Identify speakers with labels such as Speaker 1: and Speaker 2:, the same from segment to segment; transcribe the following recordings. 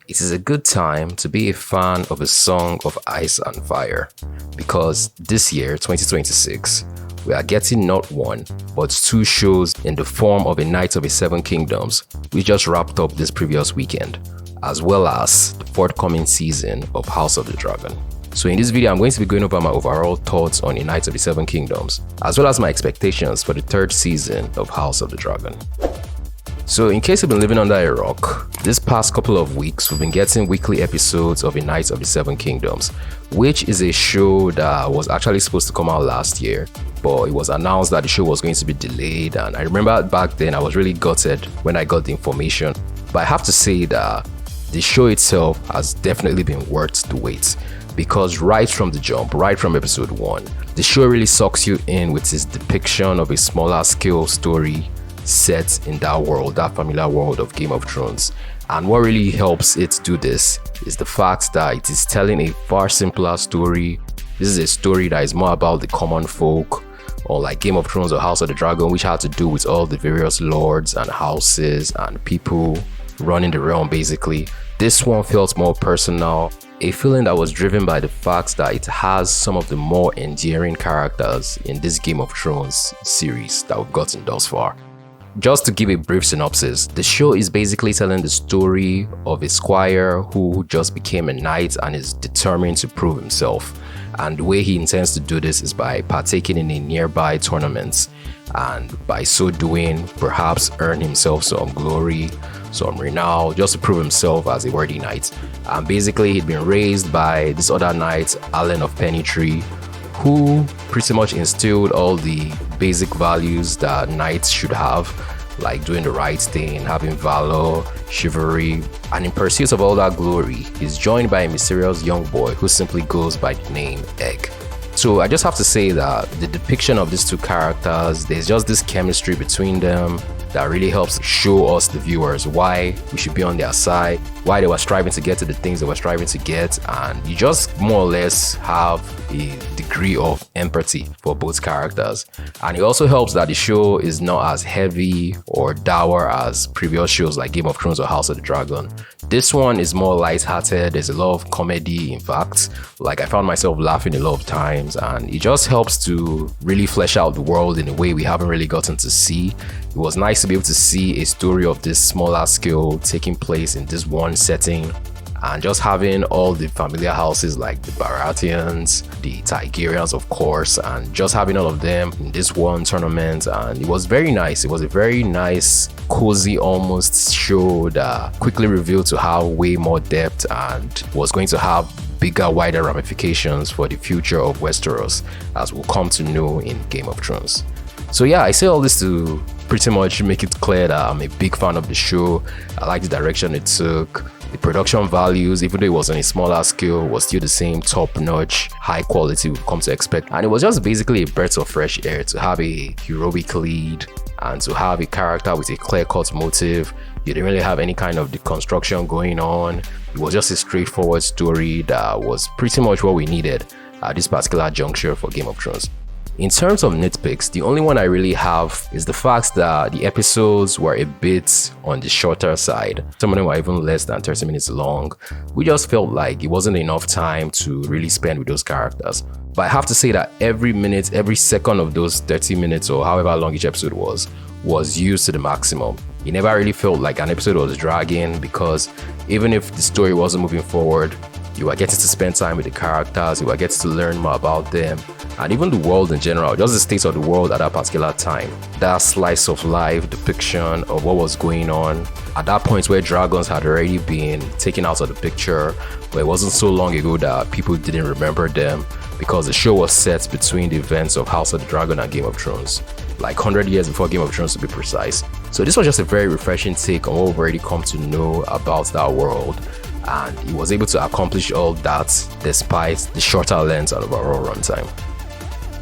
Speaker 1: It is a good time to be a fan of A Song of Ice and Fire because this year, 2026, we are getting not one, but two shows in the form of A Knight of the Seven Kingdoms, which just wrapped up this previous weekend, as well as the forthcoming season of House of the Dragon. So in this video, I'm going to be going over my overall thoughts on A Knight of the Seven Kingdoms, as well as my expectations for the third season of House of the Dragon. So in case you've been living under a rock, this past couple of weeks we've been getting weekly episodes of A Knight of the Seven Kingdoms, which is a show that was actually supposed to come out last year, but it was announced that the show was going to be delayed, and I remember back then I was really gutted when I got the information. But I have to say that the show itself has definitely been worth the wait, because right from the jump, right from episode 1, the show really sucks you in with its depiction of a smaller scale story set in that world, that familiar world of Game of Thrones. And what really helps it do this is the fact that it is telling a far simpler story. This is a story that is more about the common folk, or like Game of Thrones or House of the Dragon, which had to do with all the various lords and houses and people running the realm basically. This one felt more personal, a feeling that was driven by the fact that it has some of the more endearing characters in this Game of Thrones series that we've gotten thus far. Just to give a brief synopsis, the show is basically telling the story of a squire who just became a knight and is determined to prove himself. And the way he intends to do this is by partaking in a nearby tournament, and by so doing, perhaps earn himself some glory, some renown, just to prove himself as a worthy knight. And basically, he'd been raised by this other knight, Alan of Pennytree, who pretty much instilled all the basic values that knights should have, like doing the right thing, having valor, chivalry, and in pursuit of all that glory, he's joined by a mysterious young boy who simply goes by the name Egg. So I just have to say that the depiction of these two characters, there's just this chemistry between them that really helps show us, the viewers, why we should be on their side, why they were striving to get to the things they were striving to get, and you just more or less have a degree of empathy for both characters. And it also helps that the show is not as heavy or dour as previous shows like Game of Thrones or House of the Dragon. This one is more light-hearted, there's a lot of comedy, in fact. Like, I found myself laughing a lot of times, and it just helps to really flesh out the world in a way we haven't really gotten to see. It was nice to be able to see a story of this smaller scale taking place in this one setting, and just having all the familiar houses like the Baratheons, the Targaryens of course, and just having all of them in this one tournament. And it was very nice. It was a very nice, cozy almost show that quickly revealed to have way more depth and was going to have bigger, wider ramifications for the future of Westeros, as we'll come to know in Game of Thrones. So yeah, I say all this to pretty much make it clear that I'm a big fan of the show. I like the direction it took. The production values, even though it was on a smaller scale, was still the same top-notch, high quality we've come to expect. And it was just basically a breath of fresh air to have a heroic lead and to have a character with a clear-cut motive. You didn't really have any kind of deconstruction going on. It was just a straightforward story that was pretty much what we needed at this particular juncture for Game of Thrones. In terms of nitpicks, the only one I really have is the fact that the episodes were a bit on the shorter side. Some of them were even less than 30 minutes long. We just felt like it wasn't enough time to really spend with those characters. But I have to say that every minute, every second of those 30 minutes or however long each episode was used to the maximum. It never really felt like an episode was dragging, because even if the story wasn't moving forward, you were getting to spend time with the characters, you were getting to learn more about them, and even the world in general, just the state of the world at that particular time. That slice of life depiction of what was going on at that point where dragons had already been taken out of the picture, but it wasn't so long ago that people didn't remember them, because the show was set between the events of House of the Dragon and Game of Thrones, like 100 years before Game of Thrones to be precise. So this was just a very refreshing take on what we've already come to know about that world, and he was able to accomplish all that despite the shorter length and overall runtime.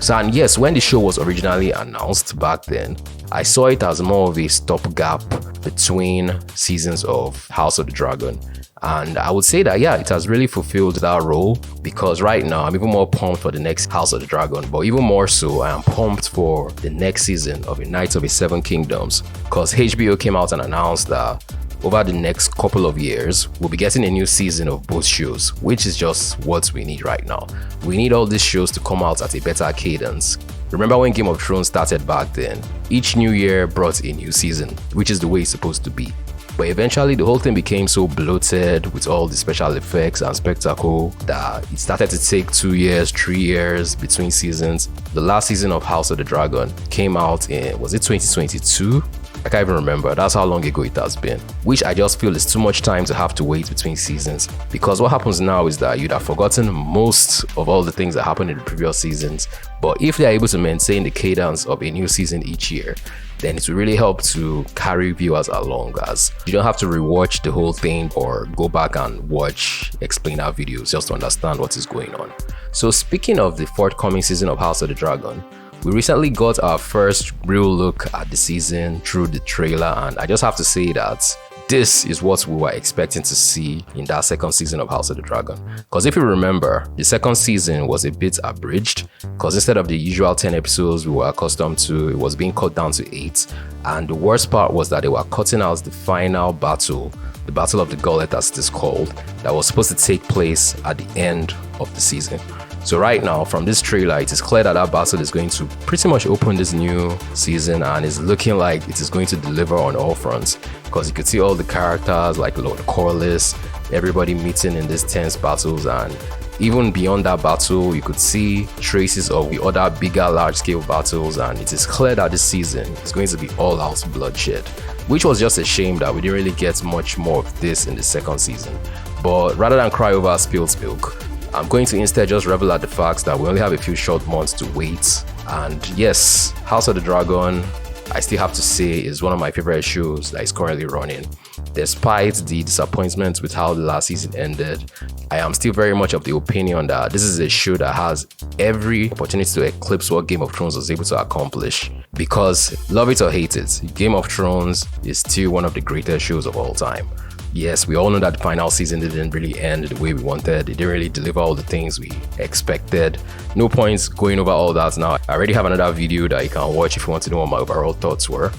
Speaker 1: So, and yes, when the show was originally announced back then, I saw it as more of a stopgap between seasons of House of the Dragon. And I would say that, yeah, it has really fulfilled that role, because right now I'm even more pumped for the next House of the Dragon, but even more so, I am pumped for the next season of A Knight of the Seven Kingdoms, because HBO came out and announced that over the next couple of years, we'll be getting a new season of both shows, which is just what we need right now. We need all these shows to come out at a better cadence. Remember when Game of Thrones started back then? Each new year brought a new season, which is the way it's supposed to be. But eventually the whole thing became so bloated with all the special effects and spectacle that it started to take 2 years, 3 years between seasons. The last season of House of the Dragon came out in, was it 2022? I can't even remember. That's how long ago it has been. Which I just feel is too much time to have to wait between seasons. Because what happens now is that you'd have forgotten most of all the things that happened in the previous seasons. But if they're able to maintain the cadence of a new season each year, then it will really help to carry viewers along, as you don't have to rewatch the whole thing or go back and watch explainer videos just to understand what is going on. So speaking of the forthcoming season of House of the Dragon, we recently got our first real look at the season through the trailer, and I just have to say that this is what we were expecting to see in that second season of House of the Dragon. Because if you remember, the second season was a bit abridged, because instead of the usual 10 episodes we were accustomed to, it was being cut down to 8. And the worst part was that they were cutting out the final battle, the Battle of the Gauntlet as it is called, that was supposed to take place at the end of the season. So right now, from this trailer, it is clear that that battle is going to pretty much open this new season, and it's looking like it is going to deliver on all fronts, because you could see all the characters like Lord Corlys, everybody meeting in these tense battles, and even beyond that battle, you could see traces of the other bigger large-scale battles, and it is clear that this season is going to be all-out bloodshed, which was just a shame that we didn't really get much more of this in the second season. But rather than cry over spilled milk, I'm going to instead just revel at the fact that we only have a few short months to wait. And yes, House of the Dragon, I still have to say, is one of my favorite shows that is currently running. Despite the disappointment with how the last season ended, I am still very much of the opinion that this is a show that has every opportunity to eclipse what Game of Thrones was able to accomplish. Because, love it or hate it, Game of Thrones is still one of the greatest shows of all time. Yes, we all know that the final season didn't really end the way we wanted. It didn't really deliver all the things we expected. No points going over all that now. I already have another video that you can watch if you want to know what my overall thoughts were.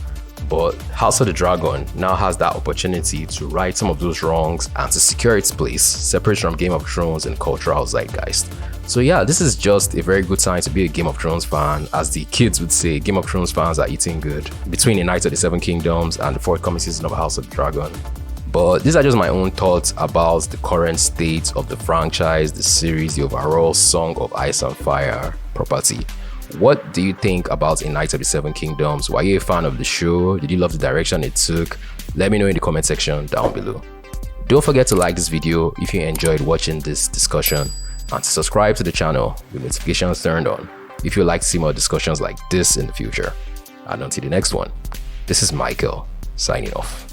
Speaker 1: But House of the Dragon now has that opportunity to right some of those wrongs and to secure its place, separate from Game of Thrones and cultural zeitgeist. So yeah, this is just a very good time to be a Game of Thrones fan. As the kids would say, Game of Thrones fans are eating good between the Knights of the Seven Kingdoms and the forthcoming season of House of the Dragon. But these are just my own thoughts about the current state of the franchise, the series, the overall Song of Ice and Fire property. What do you think about A Knight of the Seven Kingdoms? Were you a fan of the show? Did you love the direction it took? Let me know in the comment section down below. Don't forget to like this video if you enjoyed watching this discussion, and to subscribe to the channel with notifications turned on if you'd like to see more discussions like this in the future. And until the next one, this is Michael signing off.